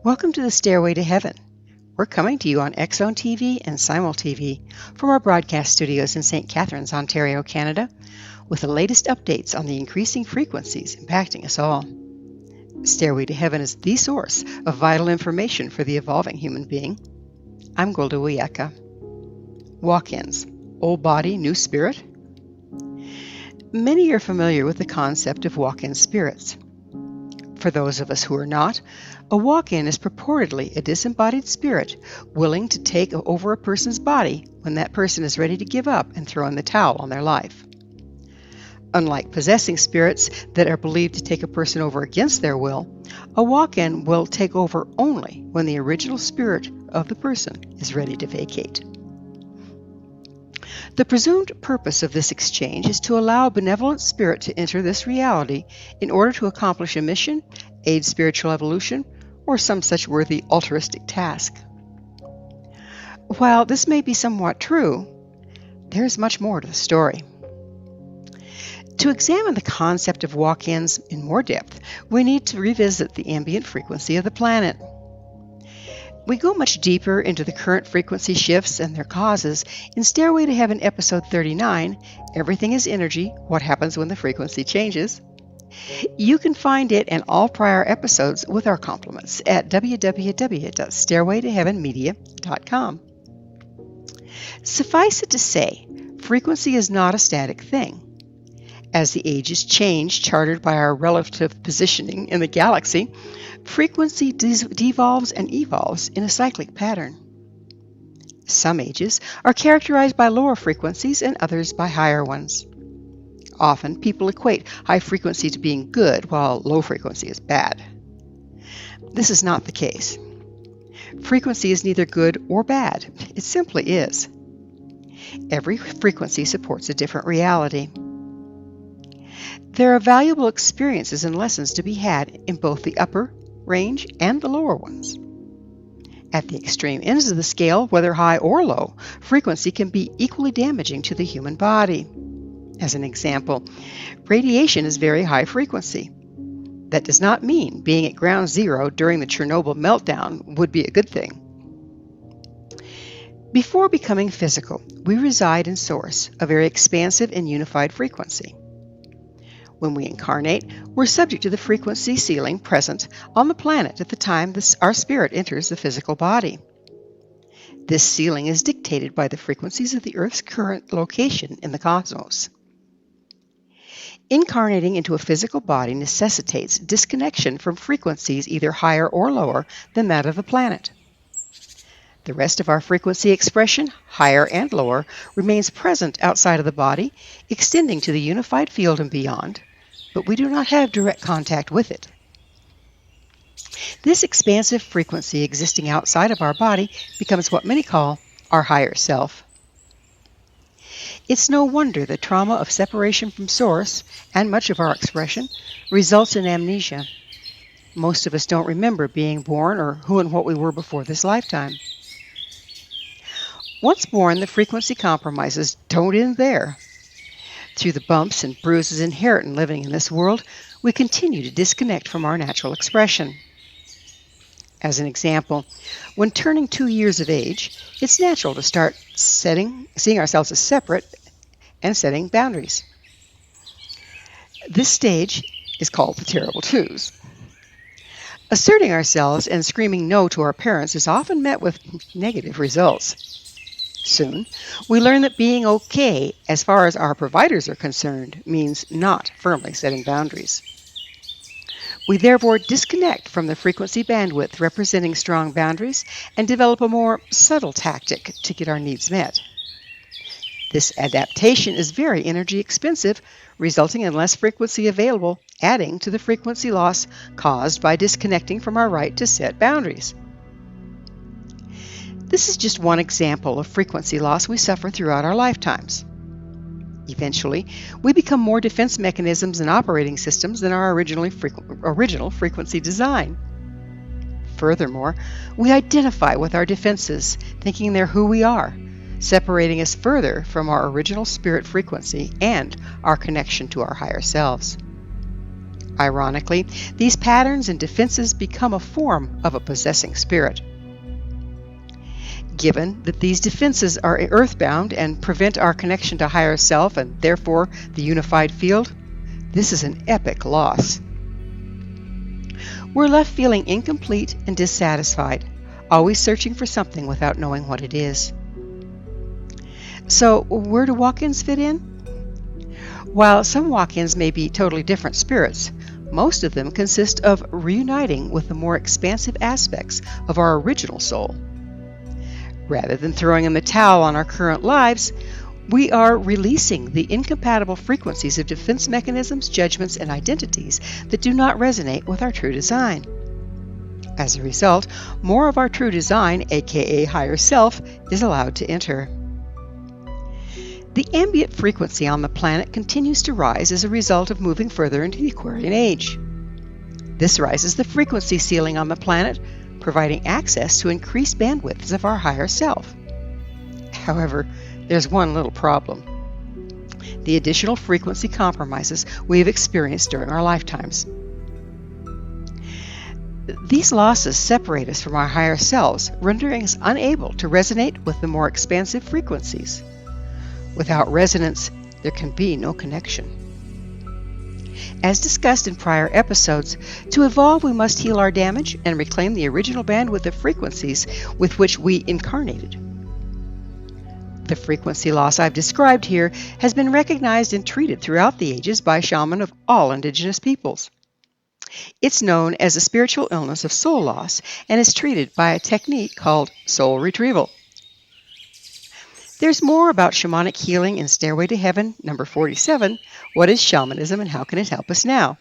Welcome to the Stairway to Heaven. We're coming to you on X-Zone TV and Simul TV from our broadcast studios in St. Catharines, Ontario, Canada, with the latest updates on the increasing frequencies impacting us all. Stairway to Heaven is the source of vital information for the evolving human being. I'm Golda Wiyaka. Walk-ins. Old body, new spirit? Many are familiar with the concept of walk-in spirits. For those of us who are not, a walk-in is purportedly a disembodied spirit willing to take over a person's body when that person is ready to give up and throw in the towel on their life. Unlike possessing spirits that are believed to take a person over against their will, a walk-in will take over only when the original spirit of the person is ready to vacate. The presumed purpose of this exchange is to allow a benevolent spirit to enter this reality in order to accomplish a mission, aid spiritual evolution, or some such worthy altruistic task. While this may be somewhat true, there is much more to the story. To examine the concept of walk-ins in more depth, we need to revisit the ambient frequency of the planet. We go much deeper into the current frequency shifts and their causes in Stairway to Heaven episode 39, Everything is Energy, What Happens When the Frequency Changes. You can find it and all prior episodes with our compliments at www.stairwaytoheavenmedia.com. Suffice it to say, frequency is not a static thing. As the ages change charted by our relative positioning in the galaxy, frequency devolves and evolves in a cyclic pattern. Some ages are characterized by lower frequencies and others by higher ones. Often, people equate high frequency to being good, while low frequency is bad. This is not the case. Frequency is neither good or bad. It simply is. Every frequency supports a different reality. There are valuable experiences and lessons to be had in both the upper range and the lower ones. At the extreme ends of the scale, whether high or low, frequency can be equally damaging to the human body. As an example, radiation is very high frequency. That does not mean being at ground zero during the Chernobyl meltdown would be a good thing. Before becoming physical, we reside in Source, a very expansive and unified frequency. When we incarnate, we're subject to the frequency ceiling present on the planet at the time our spirit enters the physical body. This ceiling is dictated by the frequencies of the Earth's current location in the cosmos. Incarnating into a physical body necessitates disconnection from frequencies either higher or lower than that of the planet. The rest of our frequency expression, higher and lower, remains present outside of the body, extending to the unified field and beyond, but we do not have direct contact with it. This expansive frequency existing outside of our body becomes what many call our higher self. It's no wonder the trauma of separation from Source, and much of our expression, results in amnesia. Most of us don't remember being born or who and what we were before this lifetime. Once born, the frequency compromises don't end there. Through the bumps and bruises inherent in living in this world, we continue to disconnect from our natural expression. As an example, when turning 2 years of age, it's natural to start seeing ourselves as separate and setting boundaries. This stage is called the terrible twos. Asserting ourselves and screaming no to our parents is often met with negative results. Soon, we learn that being okay, as far as our providers are concerned, means not firmly setting boundaries. We therefore disconnect from the frequency bandwidth representing strong boundaries and develop a more subtle tactic to get our needs met. This adaptation is very energy expensive, resulting in less frequency available, adding to the frequency loss caused by disconnecting from our right to set boundaries. This is just one example of frequency loss we suffer throughout our lifetimes. Eventually, we become more defense mechanisms and operating systems than our original frequency design. Furthermore, we identify with our defenses, thinking they're who we are, separating us further from our original spirit frequency and our connection to our higher selves. Ironically, these patterns and defenses become a form of a possessing spirit. Given that these defenses are earthbound and prevent our connection to higher self and therefore the unified field, this is an epic loss. We're left feeling incomplete and dissatisfied, always searching for something without knowing what it is. So, where do walk-ins fit in? While some walk-ins may be totally different spirits, most of them consist of reuniting with the more expansive aspects of our original soul. Rather than throwing in the towel on our current lives, we are releasing the incompatible frequencies of defense mechanisms, judgments, and identities that do not resonate with our true design. As a result, more of our true design, aka higher self, is allowed to enter. The ambient frequency on the planet continues to rise as a result of moving further into the Aquarian age. This raises the frequency ceiling on the planet, providing access to increased bandwidths of our higher self. However, there's one little problem: the additional frequency compromises we have experienced during our lifetimes. These losses separate us from our higher selves, rendering us unable to resonate with the more expansive frequencies. Without resonance, there can be no connection. As discussed in prior episodes, to evolve we must heal our damage and reclaim the original bandwidth of frequencies with which we incarnated. The frequency loss I've described here has been recognized and treated throughout the ages by shamans of all indigenous peoples. It's known as a spiritual illness of soul loss and is treated by a technique called soul retrieval. There's more about shamanic healing in Stairway to Heaven, number 47, What is Shamanism and How Can It Help Us Now?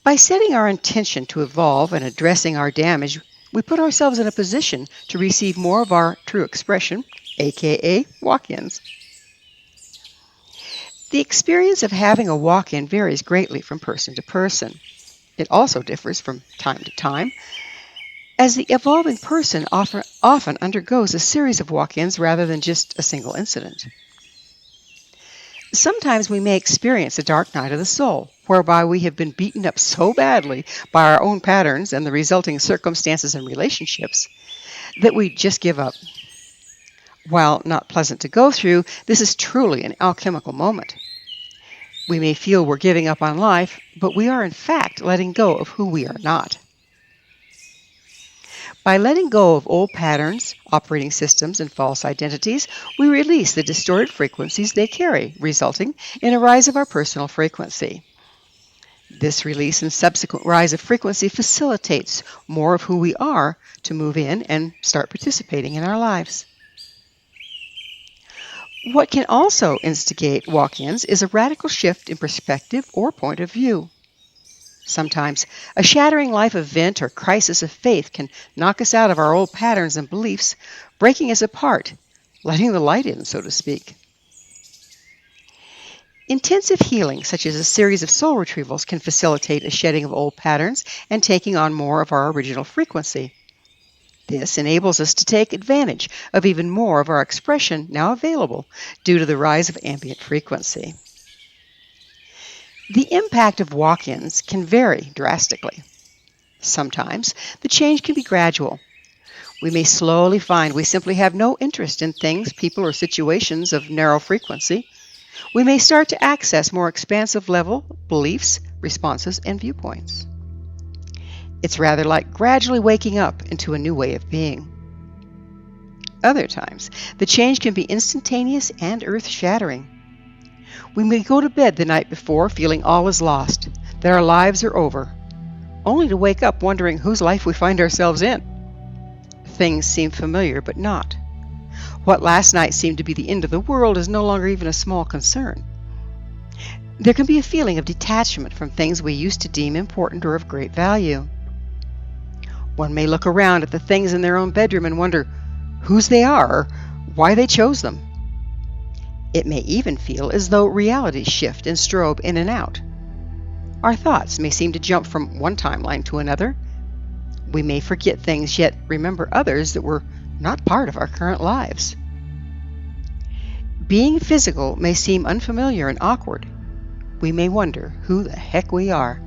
By setting our intention to evolve and addressing our damage, we put ourselves in a position to receive more of our true expression, aka walk-ins. The experience of having a walk-in varies greatly from person to person. It also differs from time to time, as the evolving person often undergoes a series of walk-ins rather than just a single incident. Sometimes we may experience a dark night of the soul, whereby we have been beaten up so badly by our own patterns and the resulting circumstances and relationships that we just give up. While not pleasant to go through, this is truly an alchemical moment. We may feel we're giving up on life, but we are in fact letting go of who we are not. By letting go of old patterns, operating systems, and false identities, we release the distorted frequencies they carry, resulting in a rise of our personal frequency. This release and subsequent rise of frequency facilitates more of who we are to move in and start participating in our lives. What can also instigate walk-ins is a radical shift in perspective or point of view. Sometimes, a shattering life event or crisis of faith can knock us out of our old patterns and beliefs, breaking us apart, letting the light in, so to speak. Intensive healing, such as a series of soul retrievals, can facilitate a shedding of old patterns and taking on more of our original frequency. This enables us to take advantage of even more of our expression now available due to the rise of ambient frequency. The impact of walk-ins can vary drastically. Sometimes the change can be gradual. We may slowly find we simply have no interest in things, people, or situations of narrow frequency. We may start to access more expansive level beliefs, responses, and viewpoints. It's rather like gradually waking up into a new way of being. Other times, the change can be instantaneous and earth-shattering. We may go to bed the night before feeling all is lost, that our lives are over, only to wake up wondering whose life we find ourselves in. Things seem familiar, but not. What last night seemed to be the end of the world is no longer even a small concern. There can be a feeling of detachment from things we used to deem important or of great value. One may look around at the things in their own bedroom and wonder whose they are or why they chose them. It may even feel as though realities shift and strobe in and out. Our thoughts may seem to jump from one timeline to another. We may forget things yet remember others that were not part of our current lives. Being physical may seem unfamiliar and awkward. we may wonder who the heck we are.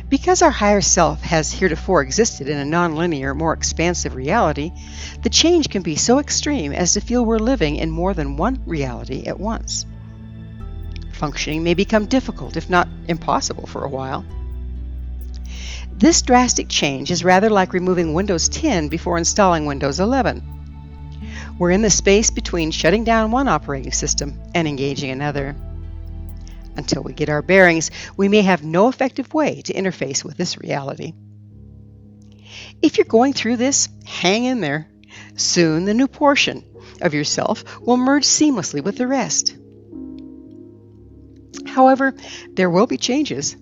Because our higher self has heretofore existed in a nonlinear, more expansive reality, the change can be so extreme as to feel we're living in more than one reality at once. Functioning may become difficult, if not impossible, for a while. This drastic change is rather like removing Windows 10 before installing Windows 11. We're in the space between shutting down one operating system and engaging another. Until we get our bearings, we may have no effective way to interface with this reality. If you're going through this, hang in there. Soon the new portion of yourself will merge seamlessly with the rest. However, there will be changes.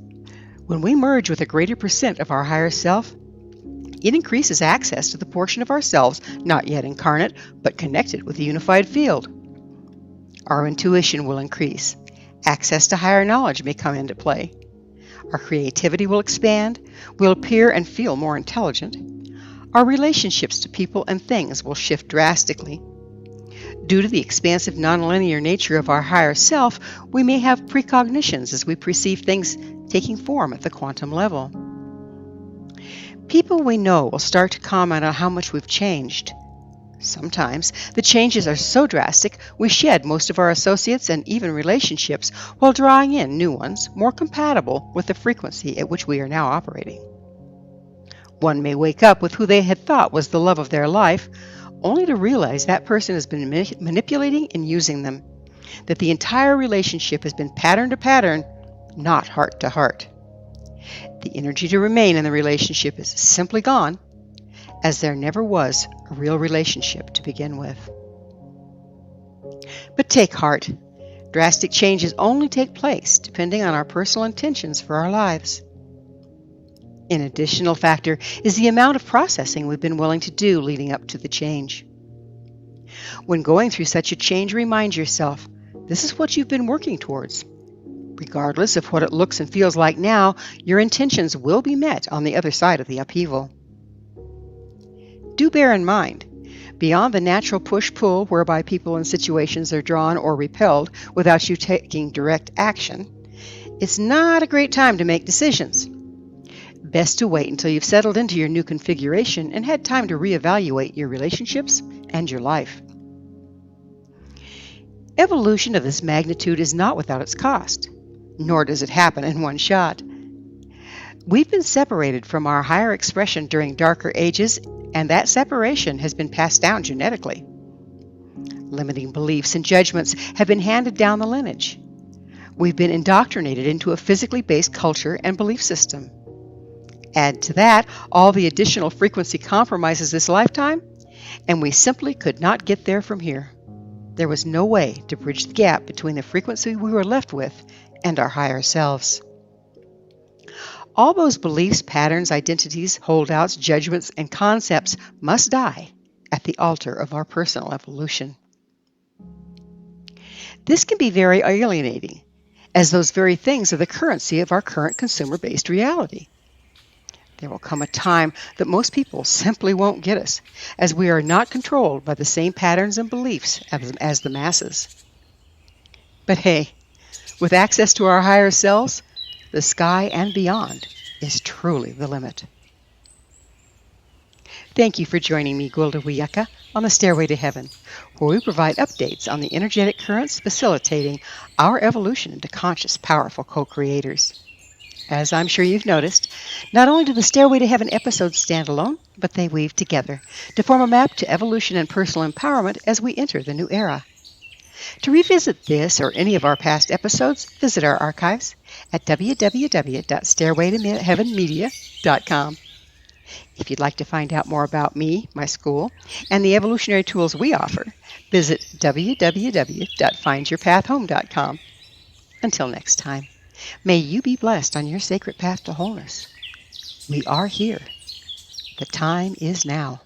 When we merge with a greater percent of our higher self, it increases access to the portion of ourselves not yet incarnate, but connected with the unified field. Our intuition will increase. Access to higher knowledge may come into play. Our creativity will expand. We'll appear and feel more intelligent. Our relationships to people and things will shift drastically. Due to the expansive nonlinear nature of our higher self, we may have precognitions as we perceive things taking form at the quantum level. People we know will start to comment on how much we've changed. Sometimes the changes are so drastic we shed most of our associates and even relationships while drawing in new ones more compatible with the frequency at which we are now operating. One may wake up with who they had thought was the love of their life, only to realize that person has been manipulating and using them, that the entire relationship has been pattern to pattern, not heart to heart. The energy to remain in the relationship is simply gone, as there never was a real relationship to begin with. But take heart. Drastic changes only take place depending on our personal intentions for our lives. An additional factor is the amount of processing we've been willing to do leading up to the change. When going through such a change, remind yourself, this is what you've been working towards. Regardless of what it looks and feels like now, your intentions will be met on the other side of the upheaval. Do bear in mind, beyond the natural push-pull whereby people and situations are drawn or repelled without you taking direct action, it's not a great time to make decisions. Best to wait until you've settled into your new configuration and had time to reevaluate your relationships and your life. Evolution of this magnitude is not without its cost, nor does it happen in one shot. We've been separated from our higher expression during darker ages, and that separation has been passed down genetically. Limiting beliefs and judgments have been handed down the lineage. We've been indoctrinated into a physically based culture and belief system. Add to that all the additional frequency compromises this lifetime, and we simply could not get there from here. There was no way to bridge the gap between the frequency we were left with and our higher selves. All those beliefs, patterns, identities, holdouts, judgments, and concepts must die at the altar of our personal evolution. This can be very alienating, as those very things are the currency of our current consumer-based reality. There will come a time that most people simply won't get us, as we are not controlled by the same patterns and beliefs as the masses. But hey, with access to our higher selves, the sky and beyond is truly the limit. Thank you for joining me, Gulda Wiyaka, on the Stairway to Heaven, where we provide updates on the energetic currents facilitating our evolution into conscious, powerful co-creators. As I'm sure you've noticed, not only do the Stairway to Heaven episodes stand alone, but they weave together to form a map to evolution and personal empowerment as we enter the new era. To revisit this or any of our past episodes, visit our archives at www.stairwaytoheavenmedia.com. If you'd like to find out more about me, my school, and the evolutionary tools we offer, visit www.findyourpathhome.com. Until next time, may you be blessed on your sacred path to wholeness. We are here. The time is now.